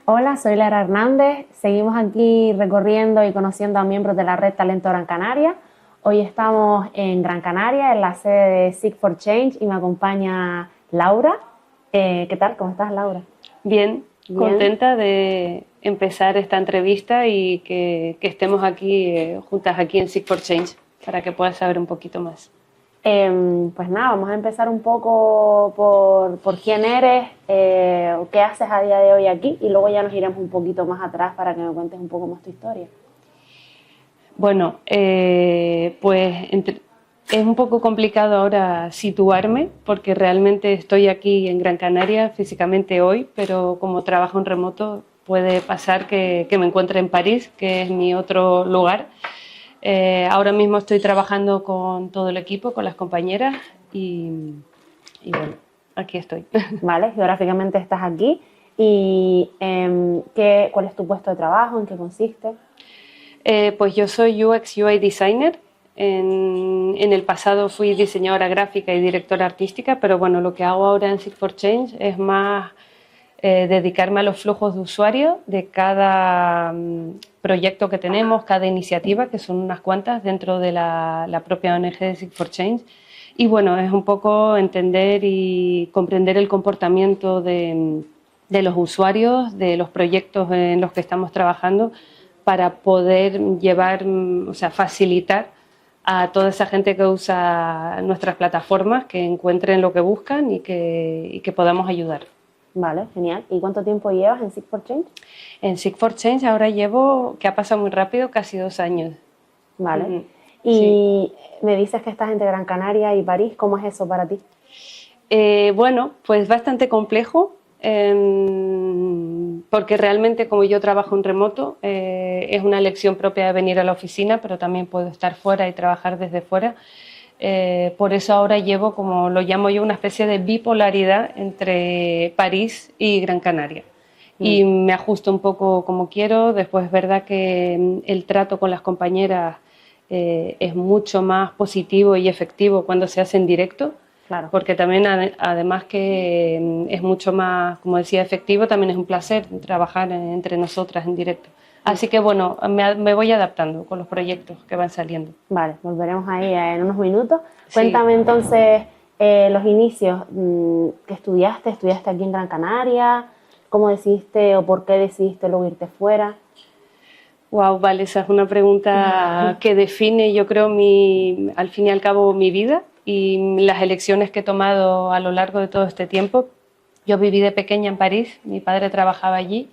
Hola, soy Lara Hernández. Seguimos aquí recorriendo y conociendo a miembros de la red Talento Gran Canaria. Hoy estamos en Gran Canaria, en la sede de Seek for Change, y me acompaña Laura. ¿Qué tal? ¿Cómo estás, Laura? Bien, Bien. contenta de empezar esta entrevista y que estemos aquí juntas aquí en Seek for Change para que puedas saber un poquito más. Pues nada, vamos a empezar un poco por quién eres, qué haces a día de hoy aquí, y luego ya nos iremos un poquito más atrás para que me cuentes un poco más tu historia. Bueno, es un poco complicado ahora situarme porque realmente estoy aquí en Gran Canaria físicamente hoy, pero como trabajo en remoto puede pasar que me encuentre en París, que es mi otro lugar. Ahora mismo estoy trabajando con todo el equipo, con las compañeras y bueno, aquí estoy. Vale, geográficamente estás aquí. ¿Y cuál es tu puesto de trabajo? ¿En qué consiste? Pues yo soy UX UI designer. En el pasado fui diseñadora gráfica y directora artística, pero bueno, lo que hago ahora en Seek for Change es más dedicarme a los flujos de usuario de cada proyecto que tenemos, cada iniciativa, que son unas cuantas dentro de la propia ONG de Seek for Change. Y bueno, es un poco entender y comprender el comportamiento de los usuarios, de los proyectos en los que estamos trabajando, para poder llevar, o sea, facilitar a toda esa gente que usa nuestras plataformas que encuentren lo que buscan y que podamos ayudar. Vale, genial. ¿Y cuánto tiempo llevas en Seek for Change? En Seek for Change ahora llevo, que ha pasado muy rápido, casi 2 años. Vale. Sí. Y me dices que estás entre Gran Canaria y París. ¿Cómo es eso para ti? Bueno, pues bastante complejo, porque realmente como yo trabajo en remoto, es una elección propia de venir a la oficina, pero también puedo estar fuera y trabajar desde fuera. Por eso ahora llevo, como lo llamo yo, una especie de bipolaridad entre París y Gran Canaria. Y me ajusto un poco como quiero. Después es verdad que el trato con las compañeras es mucho más positivo y efectivo cuando se hace en directo. Claro. Porque también, además que es mucho más, como decía, efectivo, también es un placer trabajar entre nosotras en directo. Así que bueno, me voy adaptando con los proyectos que van saliendo. Vale, volveremos ahí en unos minutos. Sí. Cuéntame entonces los inicios que estudiaste. ¿Estudiaste aquí en Gran Canaria? ¿Cómo decidiste o por qué decidiste luego irte fuera? Wow, vale, esa es una pregunta que define, yo creo, al fin y al cabo, mi vida y las elecciones que he tomado a lo largo de todo este tiempo. Yo viví de pequeña en París, mi padre trabajaba allí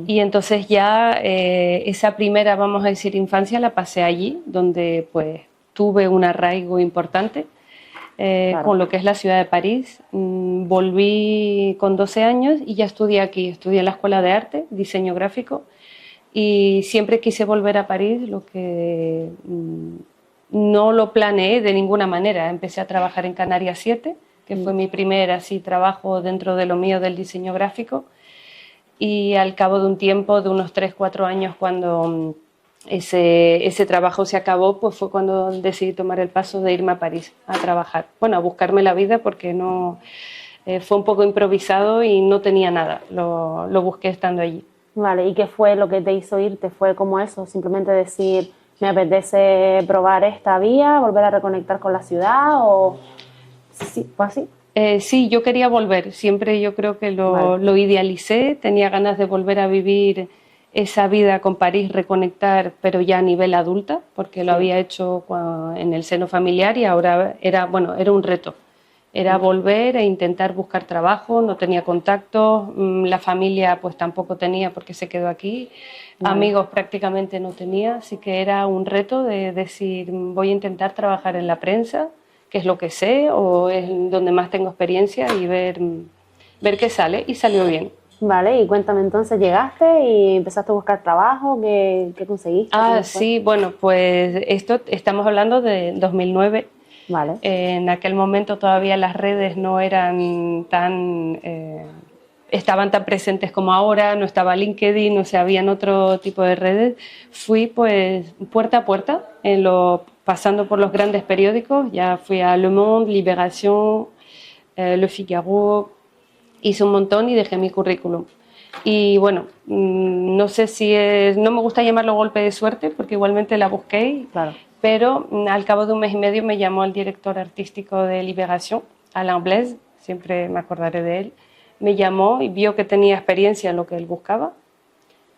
y entonces ya esa primera, vamos a decir, infancia la pasé allí, donde pues tuve un arraigo importante Claro. con lo que es la ciudad de París. Volví con 12 años y ya estudié aquí, estudié en la Escuela de Arte, diseño gráfico, y siempre quise volver a París, lo que no lo planeé de ninguna manera. Empecé a trabajar en Canarias 7, que fue mi primer así trabajo dentro de lo mío del diseño gráfico, y al cabo de un tiempo, de unos 3-4 años, cuando ese trabajo se acabó, pues fue cuando decidí tomar el paso de irme a París a trabajar. Bueno, a buscarme la vida, porque no fue un poco improvisado y no tenía nada, lo busqué estando allí. Vale, ¿y qué fue lo que te hizo irte? ¿Fue como eso? Simplemente decir, me apetece probar esta vía, volver a reconectar con la ciudad, o sí, fue así. Sí, yo quería volver, siempre yo creo que lo idealicé, tenía ganas de volver a vivir esa vida con París, reconectar, pero ya a nivel adulta, porque lo había hecho en el seno familiar y ahora era un reto. Era volver e intentar buscar trabajo, no tenía contactos, la familia pues tampoco tenía porque se quedó aquí, amigos prácticamente no tenía, así que era un reto de decir, voy a intentar trabajar en la prensa, que es lo que sé o es donde más tengo experiencia, y ver qué sale, y salió bien. Vale, y cuéntame entonces, ¿llegaste y empezaste a buscar trabajo? ¿Qué conseguiste? ¿Cómo fue? Sí, bueno, pues esto estamos hablando de 2009. Vale. En aquel momento todavía las redes no eran estaban tan presentes como ahora, no estaba LinkedIn, o sea, habían otro tipo de redes. Fui pues puerta a puerta, pasando por los grandes periódicos. Ya fui a Le Monde, Libération, Le Figaro, hice un montón y dejé mi currículum. Y bueno, no sé si es, no me gusta llamarlo golpe de suerte porque igualmente la busqué, Claro. pero al cabo de un mes y medio me llamó el director artístico de Libération, Alain Blaise, siempre me acordaré de él. Me llamó y vio que tenía experiencia en lo que él buscaba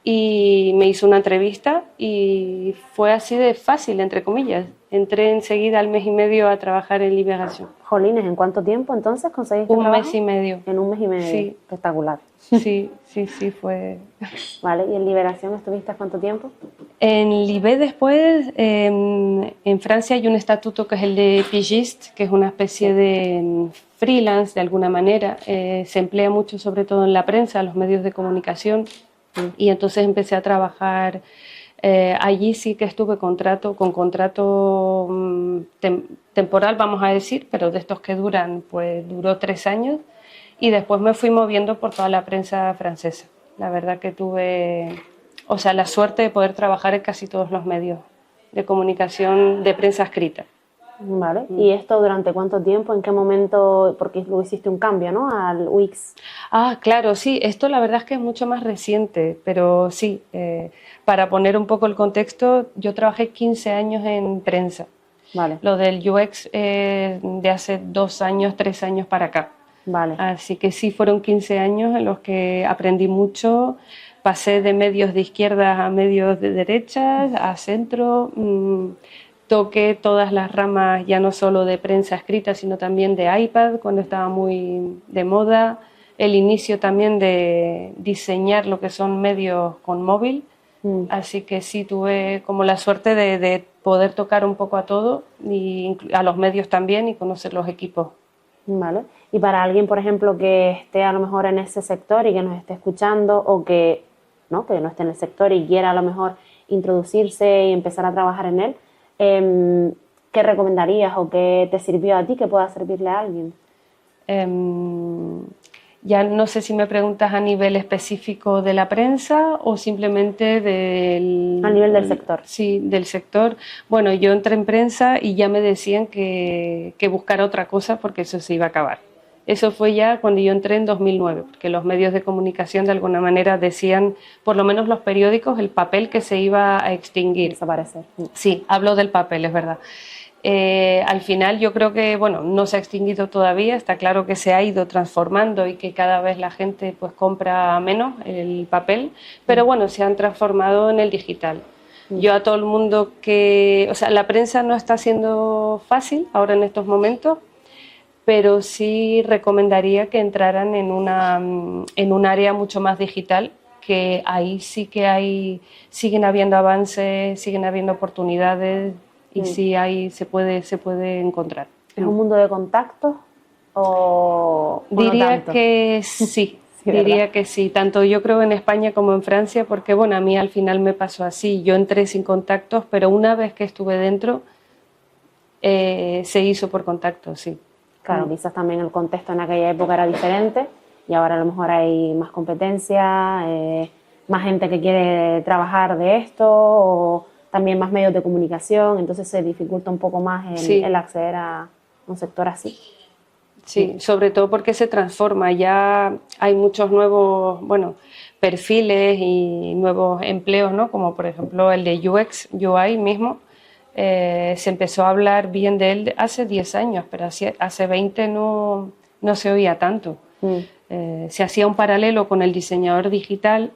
y me hizo una entrevista y fue así de fácil, entre comillas. Entré enseguida al mes y medio a trabajar en Libération. Jolines, ¿en cuánto tiempo entonces conseguiste Un trabajo? mes y medio. En un mes y medio. Sí. Espectacular. Sí, sí, sí, fue... Vale, ¿y en Liberación estuviste cuánto tiempo? En Libé después, en Francia hay un estatuto que es el de pigiste, que es una especie de freelance de alguna manera. Se emplea mucho sobre todo en la prensa, los medios de comunicación. Y entonces empecé a trabajar. Allí sí que estuve con contrato temporal, vamos a decir, pero de estos que duran, pues duró 3 años. Y después me fui moviendo por toda la prensa francesa. La verdad que tuve, o sea, la suerte de poder trabajar en casi todos los medios de comunicación de prensa escrita. Vale, ¿y esto durante cuánto tiempo? ¿En qué momento? Porque luego hiciste un cambio, ¿no? Al Wix. Ah, claro, sí, esto la verdad es que es mucho más reciente, pero sí, para poner un poco el contexto, yo trabajé 15 años en prensa. Vale. Lo del UX de hace 2 años, 3 años para acá. Vale. Así que sí, fueron 15 años en los que aprendí mucho, pasé de medios de izquierdas a medios de derechas, a centro, toqué todas las ramas ya no solo de prensa escrita, sino también de iPad cuando estaba muy de moda, el inicio también de diseñar lo que son medios con móvil, así que sí tuve como la suerte de poder tocar un poco a todo y a los medios también y conocer los equipos. Vale. Y para alguien, por ejemplo, que esté a lo mejor en ese sector y que nos esté escuchando o que no esté en el sector y quiera a lo mejor introducirse y empezar a trabajar en él, ¿qué recomendarías o qué te sirvió a ti que pueda servirle a alguien? Ya no sé si me preguntas a nivel específico de la prensa o simplemente del... A nivel del sector. Sí, del sector. Bueno, yo entré en prensa y ya me decían que buscara otra cosa porque eso se iba a acabar. Eso fue ya cuando yo entré en 2009, porque los medios de comunicación de alguna manera decían, por lo menos los periódicos, el papel que se iba a extinguir. Desaparecer. Sí, hablo del papel, es verdad. Al final yo creo que, bueno, no se ha extinguido todavía, está claro que se ha ido transformando y que cada vez la gente pues compra menos el papel, pero bueno, se han transformado en el digital. Yo a todo el mundo que, o sea, la prensa no está siendo fácil ahora en estos momentos, pero sí recomendaría que entraran en un área mucho más digital, que ahí sí que siguen habiendo avances, siguen habiendo oportunidades y sí se puede encontrar. ¿Es un mundo de contactos o diría no tanto? que sí, Sí, diría ¿verdad? que sí, tanto yo creo en España como en Francia, porque bueno, a mí al final me pasó así, yo entré sin contactos, pero una vez que estuve dentro, se hizo por contactos, sí. Claro, quizás también el contexto en aquella época era diferente y ahora a lo mejor hay más competencia, más gente que quiere trabajar de esto o también más medios de comunicación, entonces se dificulta un poco más el acceder a un sector así. Sí, sobre todo porque se transforma, ya hay muchos nuevos, bueno, perfiles y nuevos empleos, ¿no? Como por ejemplo el de UX, UI mismo. Se empezó a hablar bien de él hace 10 años, pero hace 20 no se oía tanto. Se hacía un paralelo con el diseñador digital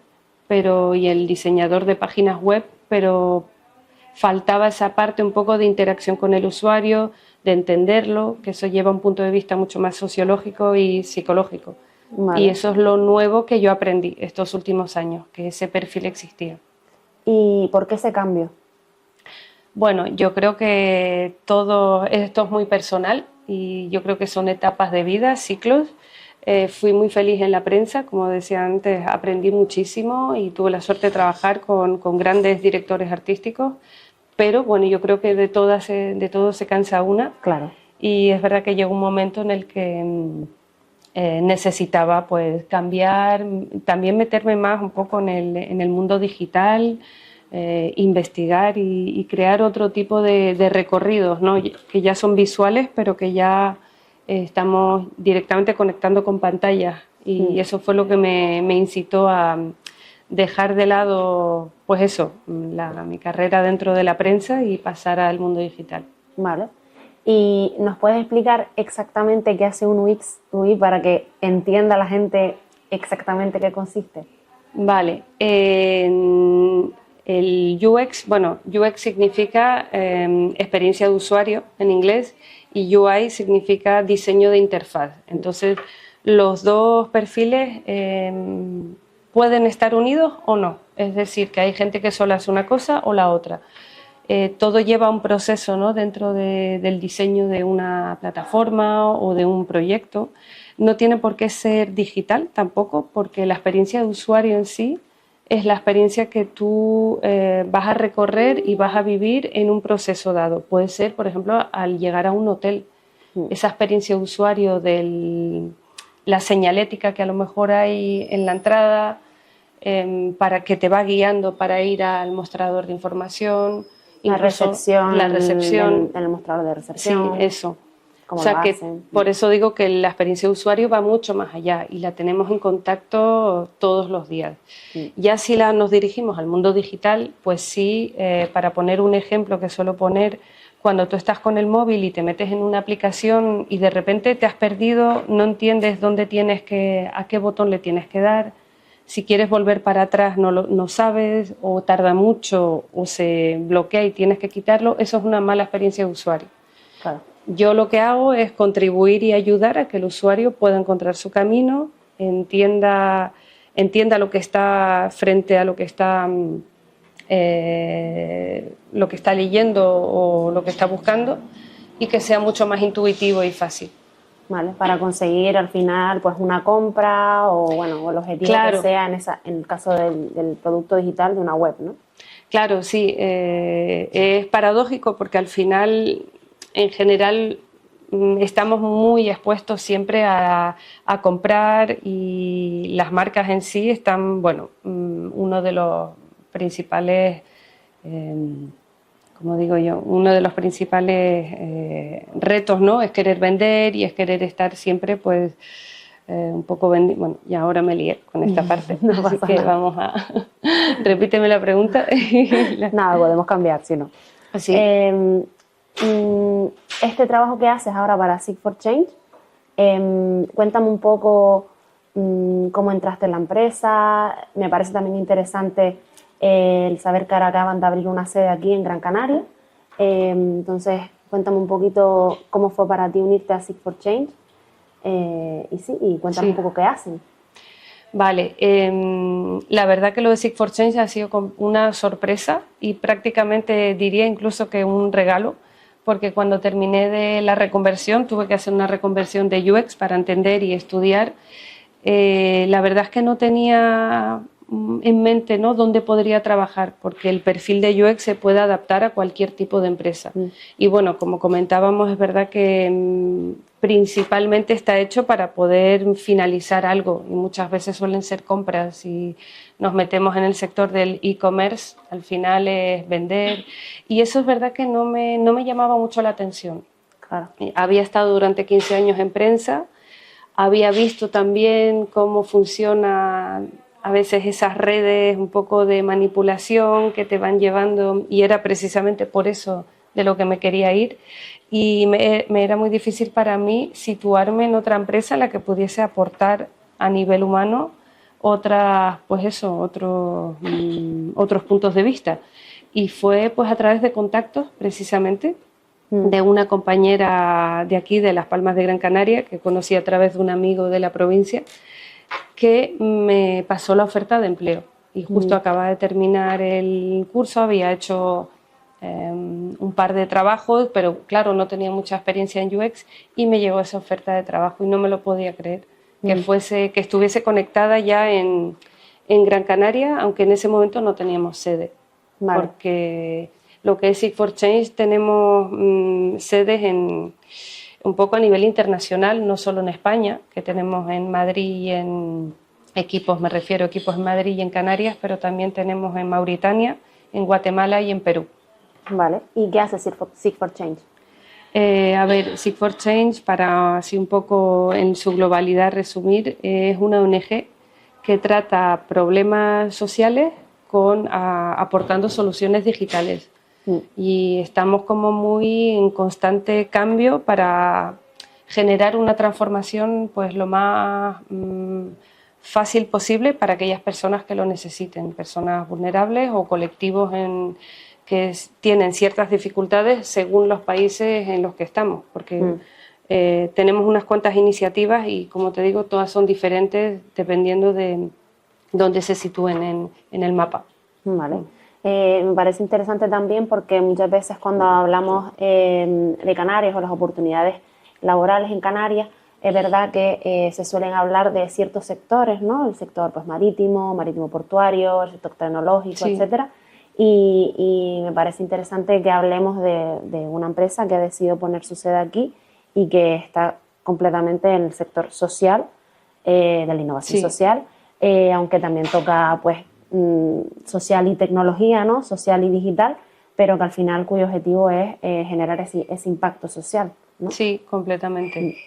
y el diseñador de páginas web, pero faltaba esa parte un poco de interacción con el usuario, de entenderlo, que eso lleva un punto de vista mucho más sociológico y psicológico. Vale. Y eso es lo nuevo que yo aprendí estos últimos años, que ese perfil existía. ¿Y por qué ese cambio? Bueno, yo creo que todo esto es muy personal y yo creo que son etapas de vida, ciclos. Fui muy feliz en la prensa, como decía antes, aprendí muchísimo y tuve la suerte de trabajar con grandes directores artísticos, pero bueno, yo creo que de todo se cansa una. Claro. Y es verdad que llegó un momento en el que necesitaba pues cambiar, también meterme más un poco en el mundo digital, investigar y crear otro tipo de recorridos, ¿no? Que ya son visuales, pero que ya estamos directamente conectando con pantallas y eso fue lo que me incitó a dejar de lado, pues eso, mi carrera dentro de la prensa y pasar al mundo digital. Vale. ¿Y nos puedes explicar exactamente qué hace un UX UI para que entienda la gente exactamente qué consiste? Vale. El UX, bueno, UX significa experiencia de usuario en inglés y UI significa diseño de interfaz. Entonces, los dos perfiles pueden estar unidos o no. Es decir, que hay gente que solo hace una cosa o la otra. Todo lleva un proceso, ¿no?, dentro del diseño de una plataforma o de un proyecto. No tiene por qué ser digital tampoco, porque la experiencia de usuario en sí es la experiencia que tú vas a recorrer y vas a vivir en un proceso dado. Puede ser, por ejemplo, al llegar a un hotel. Esa experiencia de usuario la señalética que a lo mejor hay en la entrada para que te va guiando para ir al mostrador de información. La recepción en el mostrador de recepción. Sí, eso. O sea que por eso digo que la experiencia de usuario va mucho más allá y la tenemos en contacto todos los días. Ya si nos dirigimos al mundo digital, pues sí, para poner un ejemplo que suelo poner, cuando tú estás con el móvil y te metes en una aplicación y de repente te has perdido, no entiendes dónde a qué botón le tienes que dar. Si quieres volver para atrás no sabes, o tarda mucho, o se bloquea y tienes que quitarlo, eso es una mala experiencia de usuario. Claro. Yo lo que hago es contribuir y ayudar a que el usuario pueda encontrar su camino, entienda lo que está frente a lo que está leyendo o lo que está buscando y que sea mucho más intuitivo y fácil. Vale, para conseguir al final pues una compra o bueno, o el objetivo que sea en el caso del producto digital de una web, ¿no? Claro, sí, es paradójico porque al final, en general, estamos muy expuestos siempre a comprar y las marcas en sí están, bueno, uno de los principales, como digo yo, uno de los principales retos, ¿no?, es querer vender y es querer estar siempre, pues, un poco vendiendo. Bueno, y ahora me lié con esta parte, no así que nada. vamos a... Repíteme la pregunta. Nada, podemos cambiar, si no. ¿Sí? Este trabajo que haces ahora para Seek for Change, cuéntame un poco cómo entraste en la empresa. Me parece también interesante el saber que ahora acaban de abrir una sede aquí en Gran Canaria. Entonces, cuéntame un poquito cómo fue para ti unirte a Seek for Change y cuéntame un poco qué hacen. Vale, la verdad que lo de Seek for Change ha sido una sorpresa y prácticamente diría incluso que un regalo, porque cuando terminé de la reconversión, tuve que hacer una reconversión de UX para entender y estudiar. La verdad es que no tenía en mente, ¿no?, dónde podría trabajar, porque el perfil de UX se puede adaptar a cualquier tipo de empresa. Y bueno, como comentábamos, es verdad que principalmente está hecho para poder finalizar algo y muchas veces suelen ser compras y nos metemos en el sector del e-commerce, al final es vender y eso es verdad que no me llamaba mucho la atención. Claro. Había estado durante 15 años en prensa, había visto también cómo funciona a veces esas redes un poco de manipulación que te van llevando y era precisamente por eso de lo que me quería ir y me era muy difícil para mí situarme en otra empresa en la que pudiese aportar a nivel humano otros puntos de vista y fue pues a través de contactos precisamente de una compañera de aquí de Las Palmas de Gran Canaria que conocí a través de un amigo de la provincia que me pasó la oferta de empleo y justo acababa de terminar el curso, había hecho un par de trabajos, pero claro, no tenía mucha experiencia en UX y me llegó esa oferta de trabajo y no me lo podía creer, que estuviese conectada ya en Gran Canaria, aunque en ese momento no teníamos sede, porque lo que es Seek for Change tenemos sedes un poco a nivel internacional, no solo en España, que tenemos en Madrid y en equipos en Madrid y en Canarias, pero también tenemos en Mauritania, en Guatemala y en Perú. Vale, ¿y qué hace Seek for Change? A ver, Seek for Change, para así un poco en su globalidad resumir, es una ONG que trata problemas sociales aportando soluciones digitales. Y estamos como muy en constante cambio para generar una transformación pues lo más fácil posible para aquellas personas que lo necesiten, personas vulnerables o colectivos que tienen ciertas dificultades según los países en los que estamos, porque tenemos unas cuantas iniciativas y, como te digo, todas son diferentes dependiendo de dónde se sitúen en el mapa. Vale. Me parece interesante también porque muchas veces cuando hablamos de Canarias o las oportunidades laborales en Canarias, es verdad que se suelen hablar de ciertos sectores, ¿no? El sector pues, marítimo portuario, el sector tecnológico, sí, etcétera. Y me parece interesante que hablemos de una empresa que ha decidido poner su sede aquí y que está completamente en el sector social, de la innovación social, aunque también toca pues social y tecnología, ¿no? Social y digital, pero que al final cuyo objetivo es generar ese impacto social, ¿no? Sí, completamente.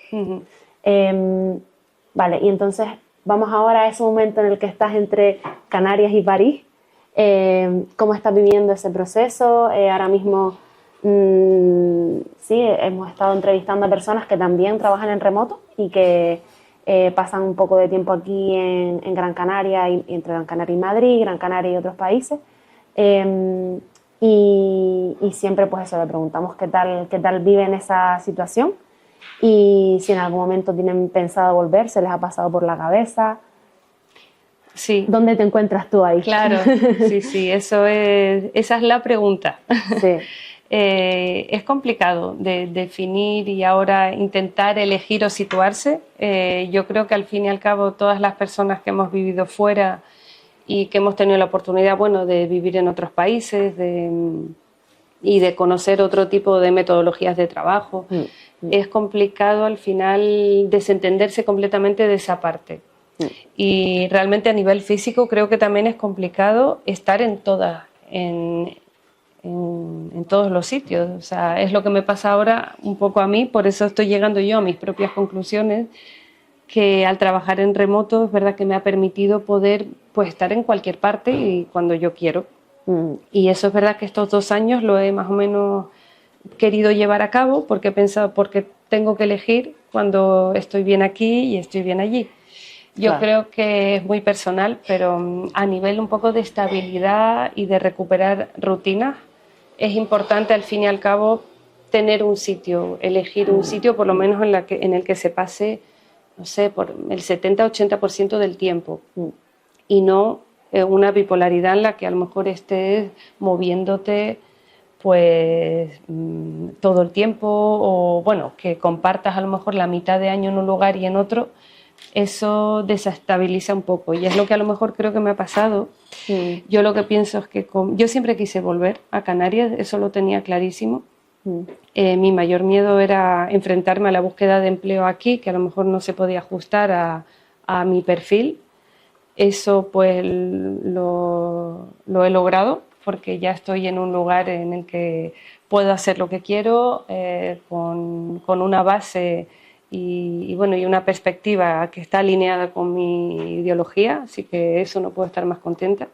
Vale, y entonces vamos ahora a ese momento en el que estás entre Canarias y París. ¿Cómo estás viviendo ese proceso? Ahora mismo, sí, hemos estado entrevistando a personas que también trabajan en remoto y que pasan un poco de tiempo aquí en Gran Canaria, entre Gran Canaria y Madrid, Gran Canaria y otros países. Y siempre pues eso, le preguntamos qué tal viven esa situación y si en algún momento tienen pensado volver, se les ha pasado por la cabeza. Sí. ¿Dónde te encuentras tú ahí? Claro, sí, esa es la pregunta. Sí. Es complicado de definir y ahora intentar elegir o situarse. Yo creo que al fin y al cabo todas las personas que hemos vivido fuera y que hemos tenido la oportunidad, bueno, de vivir en otros países y de conocer otro tipo de metodologías de trabajo, es complicado al final desentenderse completamente de esa parte. Y realmente a nivel físico creo que también es complicado estar en todos los sitios. O sea, es lo que me pasa ahora un poco a mí, por eso estoy llegando yo a mis propias conclusiones, que al trabajar en remoto es verdad que me ha permitido poder pues, estar en cualquier parte y cuando yo quiero. Y eso es verdad que estos 2 años lo he más o menos querido llevar a cabo porque he pensado, porque tengo que elegir cuando estoy bien aquí y estoy bien allí. Yo creo que es muy personal, pero a nivel un poco de estabilidad y de recuperar rutinas, es importante al fin y al cabo tener un sitio, elegir un sitio por lo menos en el que se pase, no sé, por el 70-80% del tiempo y no una bipolaridad en la que a lo mejor estés moviéndote pues todo el tiempo o bueno, que compartas a lo mejor la mitad de año en un lugar y en otro. Eso desestabiliza un poco y es lo que a lo mejor creo que me ha pasado. Yo lo que pienso es que yo siempre quise volver a Canarias, eso lo tenía clarísimo. Mi mayor miedo era enfrentarme a la búsqueda de empleo aquí, que a lo mejor no se podía ajustar a mi perfil. Eso pues lo he logrado porque ya estoy en un lugar en el que puedo hacer lo que quiero con una base y una perspectiva que está alineada con mi ideología, así que eso no puedo estar más contenta.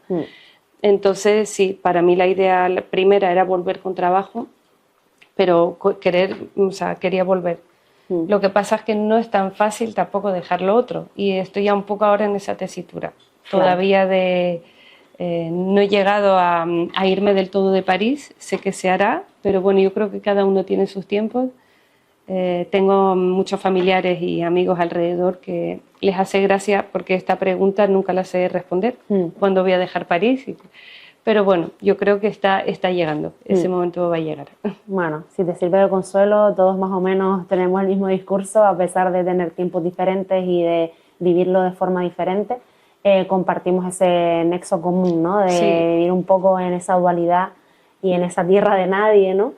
Entonces, sí, para mí la idea primera era volver con trabajo, pero quería volver. Lo que pasa es que no es tan fácil tampoco dejar lo otro y estoy ya un poco ahora en esa tesitura. Todavía no he llegado a irme del todo de París, sé que se hará, pero bueno, yo creo que cada uno tiene sus tiempos. Tengo muchos familiares y amigos alrededor que les hace gracia porque esta pregunta nunca la sé responder, ¿cuándo voy a dejar París? Pero bueno, yo creo que está llegando, ese momento va a llegar. Bueno, si te sirve de consuelo, todos más o menos tenemos el mismo discurso, a pesar de tener tiempos diferentes y de vivirlo de forma diferente, compartimos ese nexo común, ¿no? De vivir un poco en esa dualidad y en esa tierra de nadie, ¿no?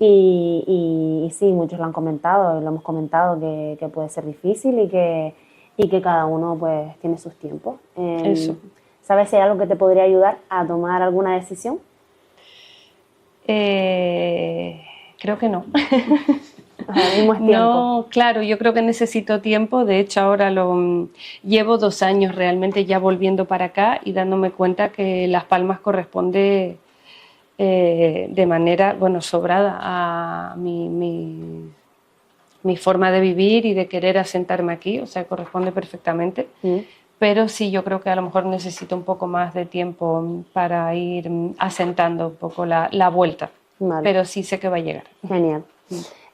Y sí, muchos lo han comentado, lo hemos comentado, que puede ser difícil y que cada uno pues tiene sus tiempos. Eso. ¿Sabes si hay algo que te podría ayudar a tomar alguna decisión? Creo que no. Ahora mismo es tiempo. No, claro, yo creo que necesito tiempo. De hecho, ahora llevo 2 años realmente ya volviendo para acá y dándome cuenta que Las Palmas corresponde de manera, bueno, sobrada a mi forma de vivir y de querer asentarme aquí, o sea, corresponde perfectamente. Pero sí, yo creo que a lo mejor necesito un poco más de tiempo para ir asentando un poco la vuelta. Vale. Pero sí sé que va a llegar. Genial.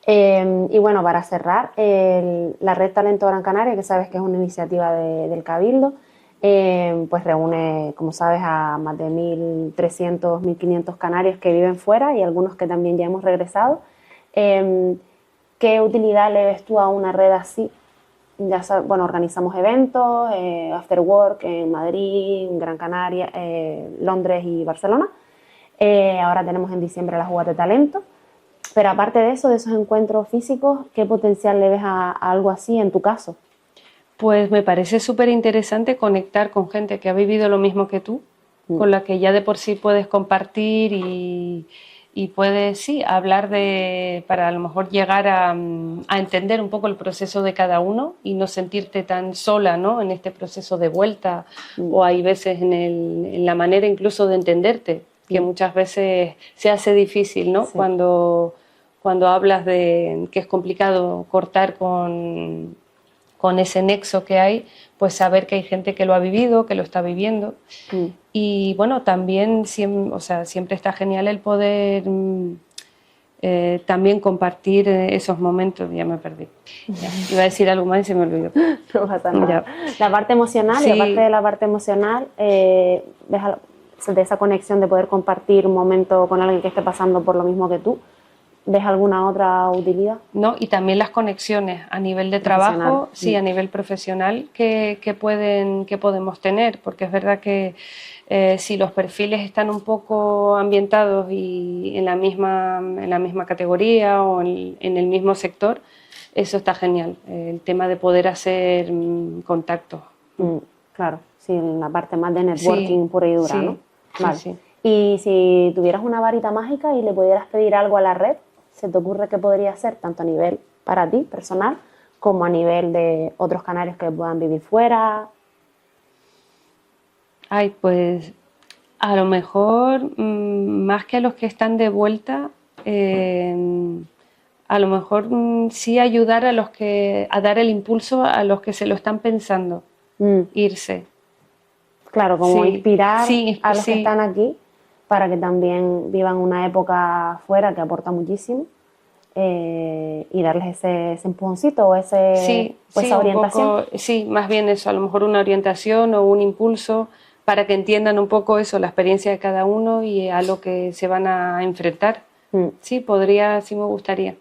Y bueno, para cerrar, la Red Talento Gran Canaria, que sabes que es una iniciativa del Cabildo, pues reúne, como sabes, a más de 1.300, 1.500 canarios que viven fuera y algunos que también ya hemos regresado. ¿Qué utilidad le ves tú a una red así? Ya sabes, bueno, organizamos eventos, after work en Madrid, en Gran Canaria, Londres y Barcelona. Ahora tenemos en diciembre las Jugadas de Talento. Pero aparte de eso, de esos encuentros físicos, ¿qué potencial le ves a algo así en tu caso? Pues me parece súper interesante conectar con gente que ha vivido lo mismo que tú, con la que ya de por sí puedes compartir y puedes, sí, hablar para a lo mejor llegar a entender un poco el proceso de cada uno y no sentirte tan sola, ¿no?, en este proceso de vuelta, o hay veces en la manera incluso de entenderte, que muchas veces se hace difícil, ¿no? Sí. Cuando hablas de que es complicado cortar con ese nexo que hay, pues saber que hay gente que lo ha vivido, que lo está viviendo. Y bueno, también siempre está genial el poder también compartir esos momentos. Ya me perdí. Ya, iba a decir algo más y se me olvidó. No pasa nada. La parte emocional, sí. Y aparte de la parte emocional, ves de esa conexión de poder compartir un momento con alguien que esté pasando por lo mismo que tú, ¿ves alguna otra utilidad? No, y también las conexiones a nivel de trabajo, sí, a nivel profesional que podemos tener, porque es verdad que si los perfiles están un poco ambientados y en la misma categoría o en el mismo sector, eso está genial, el tema de poder hacer contactos. Claro, sí, en la parte más de networking, sí, pura y dura, sí, ¿no? Vale. Sí, sí. Y si tuvieras una varita mágica y le pudieras pedir algo a la red, ¿se te ocurre qué podría ser, tanto a nivel para ti, personal, como a nivel de otros canarios que puedan vivir fuera? Ay, pues a lo mejor, más que a los que están de vuelta, a lo mejor sí ayudar a dar el impulso a los que se lo están pensando, irse. Claro, como sí, inspirar a los que están aquí para que también vivan una época fuera que aporta muchísimo, y darles ese empujoncito o esa orientación. Un poco, sí, más bien eso, a lo mejor una orientación o un impulso para que entiendan un poco eso, la experiencia de cada uno y a lo que se van a enfrentar. Sí, sí me gustaría.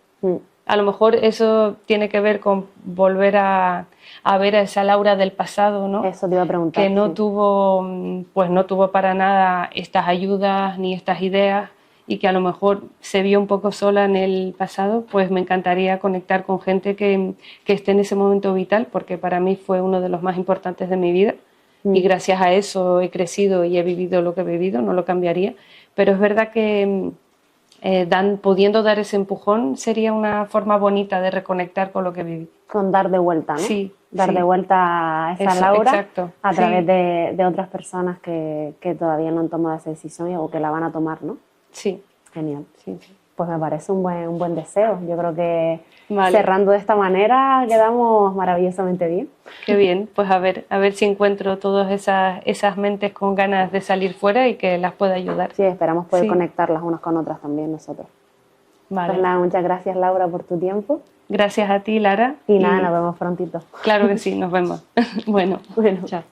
A lo mejor eso tiene que ver con volver a ver a esa Laura del pasado, ¿no? Eso te iba a preguntar. Que no tuvo para nada estas ayudas ni estas ideas y que a lo mejor se vio un poco sola en el pasado. Pues me encantaría conectar con gente que esté en ese momento vital, porque para mí fue uno de los más importantes de mi vida y gracias a eso he crecido y he vivido lo que he vivido, no lo cambiaría. Pero es verdad que pudiendo dar ese empujón sería una forma bonita de reconectar con lo que viví. Con dar de vuelta, ¿no? Sí. Dar de vuelta a esa Laura a través de otras personas que todavía no han tomado esa decisión o que la van a tomar, ¿no? Sí. Genial. Sí. Pues me parece un buen deseo. Yo creo que cerrando de esta manera quedamos maravillosamente bien. Qué bien. Pues a ver si encuentro todas esas mentes con ganas de salir fuera y que las pueda ayudar. Sí, esperamos poder conectarlas unas con otras también nosotros. Vale. Pues nada, muchas gracias, Laura, por tu tiempo. Gracias a ti, Lara. Y nada, nos vemos prontito. Claro que sí, nos vemos. Bueno, chao.